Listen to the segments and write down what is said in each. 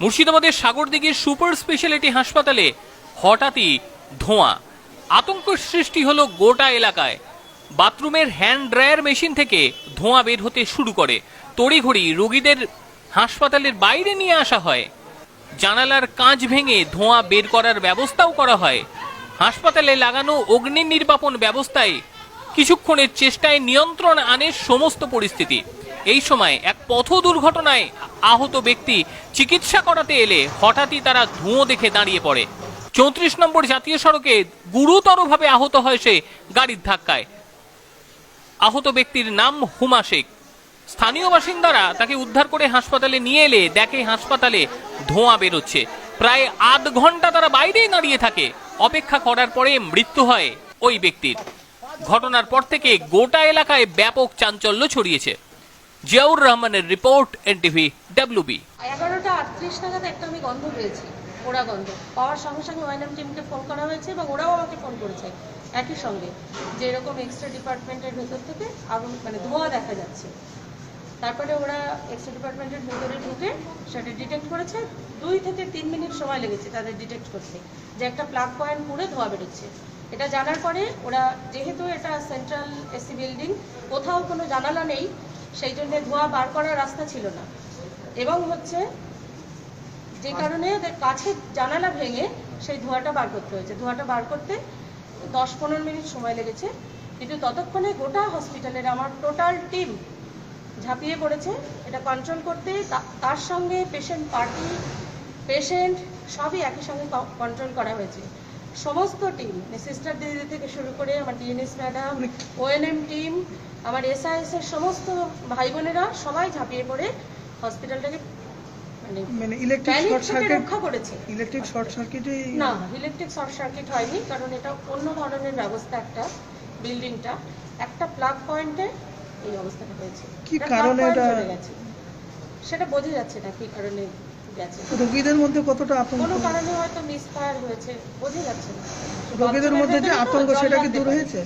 মুর্শিদাবাদের সাগরদিঘির super speciality হাসপাতালে হঠাৎই ধোঁয়া, আতঙ্ক সৃষ্টি হলো গোটা এলাকায়। বাথরুমের হ্যান্ড ড্রায়ার মেশিন থেকে ধোঁয়া বের হতে শুরু করে। তড়িঘড়ি রোগীদের হাসপাতালের বাইরে নিয়ে আসা হয়। জানালার কাঁচ ভেঙে ধোঁয়া বের করার ব্যবস্থাও করা হয়। হাসপাতালে লাগানো অগ্নি নির্বাপন ব্যবস্থায় কিছুক্ষণের চেষ্টায় নিয়ন্ত্রণ আনে সমস্ত পরিস্থিতি। এই সময় এক পথ দুর্ঘটনায় আহত ব্যক্তি চিকিৎসা করাতে এলে হঠাৎই তারা ধোঁয়া দেখে দাঁড়িয়ে পড়ে। 34 নম্বর জাতীয় সড়কে গুরুতরভাবে আহত হয় সে গাড়ির ধাক্কায়। আহত ব্যক্তির নাম হুমা শেখ। স্থানীয় বাসিন্দারা তাকে উদ্ধার করে হাসপাতালে নিয়ে এলে দেখে হাসপাতালে ধোঁয়া বেরোচ্ছে। প্রায় আধ ঘন্টা তারা বাইরেই দাঁড়িয়ে থাকে। অপেক্ষা করার পরে মৃত্যু হয় ওই ব্যক্তির। ঘটনার পর থেকে গোটা এলাকায় ব্যাপক চাঞ্চল্য ছড়িয়েছে। জিয়াউর রহমানের রিপোর্ট, এনটিভি WB। 11:38 নাগাদ একটা আমি গন্ধ পেয়েছি, পোড়া গন্ধ পাওয়ার সঙ্গে সঙ্গে ওয়াইনাম টিমকে ফোন করা হয়েছে এবং ওরাও আমাকে ফোন করেছে একই সঙ্গে যে এরকম এক্সট্রা ডিপার্টমেন্টের ভেতর থেকে আগুন ধোঁয়া দেখা যাচ্ছে। তারপরে ওরা এক্সট্রা ডিপার্টমেন্টের ভেতরে ঢুকে সেটা ডিটেক্ট করেছে। 2 থেকে 3 মিনিট সময় লেগেছে তাদের ডিটেক্ট করতে যে একটা প্লাগ পয়েন্ট পুড়ে ধোঁয়া বেরোচ্ছে। এটা জানার পরে ওরা, যেহেতু এটা সেন্ট্রাল এসি বিল্ডিং, কোথাও কোনো জানালা নেই, সেই জন্য ধোঁয়া বার করার রাস্তা ছিল না এবং যে কারণে কাছে জানালা ভেঙে সেই ধোঁয়াটা বার করতে হয়েছে। ধোঁয়াটা বার করতে 10-15 মিনিট সময় লেগেছে, কিন্তু ততক্ষণে গোটা হসপিটালের আমার টোটাল টিম ঝাঁপিয়ে পড়েছে এটা কন্ট্রোল করতে। তার সঙ্গে পেশেন্ট পার্টি, পেশেন্ট সবই একই সঙ্গে কন্ট্রোল করা হয়েছে। সমস্ত টিম, সিস্টার দিদি থেকে শুরু করে আমার ডিএনএস ম্যাডাম, ওএনএম টিম, আমার এসআইএস এর সমস্ত ভাই বোনেরা সবাই ঝাঁপিয়ে পড়ে হসপিটালটাকে রক্ষা করেছে। ইলেকট্রিক শর্ট সার্কিটে না, ইলেকট্রিক শর্ট সার্কিট হয়নি, কারণ এটা অন্য ধরনের ব্যবস্থা। একটা বিল্ডিংটা একটা প্লাগ পয়েন্টে এই অবস্থাটা হয়েছে। কি কারণে এটা গেছে সেটা বোঝা যাচ্ছে না, কি কারণে গেছে। রোগীদের মধ্যে কতটা আতঙ্ক, কোনো কারণে হয়তো মিসফায়ার হয়েছে, বোঝা যাচ্ছে না। রোগীদের মধ্যে যে আতঙ্ক সেটা কি দূর হয়েছে?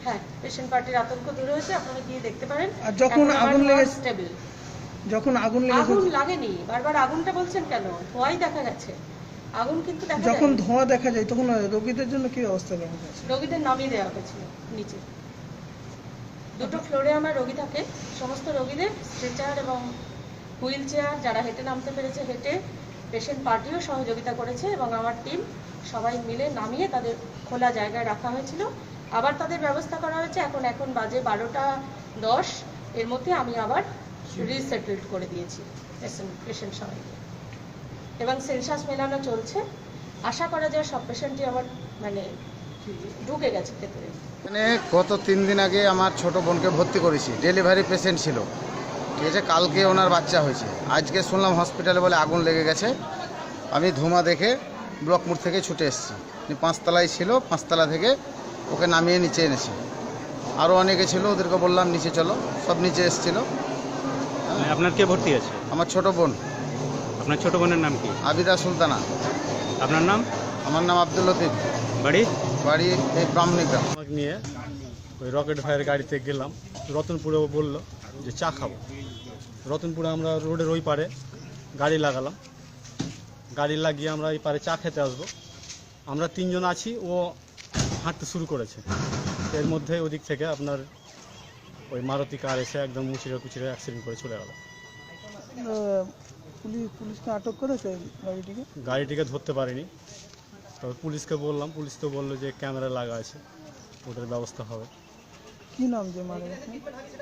হ্যাঁ, পেশেন্ট পার্টির আতঙ্ক দূর হয়েছে, আপনারা গিয়ে দেখতে পারেন। আর যখন আগুন লেগেছে, আগুন লাগেনি, বারবার আগুনটা বলছেন কেন? ধোঁয়াই দেখা গেছে, আগুন কিন্তু দেখা যায়। যখন ধোঁয়া দেখা যায় তখন রোগীদের জন্য কি অবস্থা হবে? রোগীদের নামিয়ে দেওয়া হয়েছিল নিচে। 2টো ফ্লোরে আমার রোগী থাকে, সমস্ত রোগীদের স্ট্রেচার এবং হুইল চেয়ার, যারা হেঁটে নামতে পেরেছে হেঁটে, পেশেন্ট পার্টিও সহযোগিতা করেছে এবং আমার টিম সবাই মিলে নামিয়ে তাদের খোলা জায়গায় রাখা হয়েছিল। আবার তাদের ব্যবস্থা করা হয়েছে। এখন বাজে 12:10, এর মধ্যে আমি আবার রিসেটেলড করে দিয়েছি পেশেন্ট সবাইকে এবং সেন্সাস মেলানো চলছে। আশা করা যায় সব পেশেন্টই আমার ঢুকে গেছে ভেতরে। গত 3 দিন আগে আমার ছোট বোনকে ভর্তি করেছি, ডেলিভারি পেশেন্ট ছিল, ঠিক আছে। কালকে ওনার বাচ্চা হয়েছে। আজকে শুনলাম হসপিটালে বলে আগুন লেগে গেছে। আমি ধোঁয়া দেখে ব্লক মোড় থেকে ছুটে এসেছি। 5 তলায় ছিল, 5 তলা থেকে ওকে নামিয়ে নিচে এনেছি। আরও অনেকে ছিল, ওদেরকে বললাম নিচে চলো, সব নিচে এসেছিল। আপনার কে ভর্তি আছে? আমার ছোট বোন। আপনার ছোট বোনের নাম কি? আবিদা সুলতানা। আপনার নাম? আমার নাম আব্দুল লতিফ। বাড়ি এই ব্রাহ্মণী গ্রাম। আমাকে নিয়ে ওই রকেট ভাইয়ের গাড়িতে গেলাম। রতনপুরে বললো যে চা খাবো। রতনপুরে আমরা রোডের ওই পারে গাড়ি লাগালাম। গাড়ি লাগিয়ে আমরা এই পারে চা খেতে আসবো। আমরা 3 জন আছি, ও হাঁটতে শুরু করেছে। এর মধ্যে ওদিক থেকে আপনার ওই মারুতি কার এসে একদম মুচিরে কুচিরে অ্যাক্সিডেন্ট করে চলে গেল। পুলিশকে আটক করেছে গাড়িটিকে ধরতে পারিনি, তবে পুলিশকে বললাম। পুলিশ তো বললো যে ক্যামেরা লাগা আছে, ওটার ব্যবস্থা হবে। কি নাম যে মারা গেছে?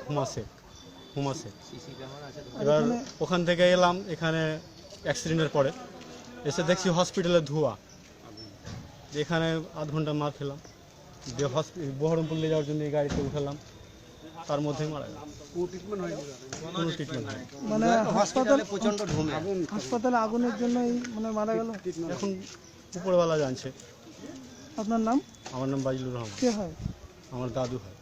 হুমা শেখ। এবার ওখান থেকে এলাম এখানে অ্যাক্সিডেন্টের পরে, এসে দেখছি হসপিটালে ধোঁয়া। এখানে আধ ঘন্টা মার খেলাম, যে বহরমপুর নিয়ে যাওয়ার জন্য এই গাড়িতে উঠালাম, তার মধ্যেই মারা গেল। কোনো ট্রিটমেন্ট হয়নি। হাসপাতালে আগুনের জন্য মারা গেল। এখন উপরওয়ালা জানছে। আপনার নাম? আমার নাম বাজিলুর রহমান। কে হয়? আমার দাদু হয়।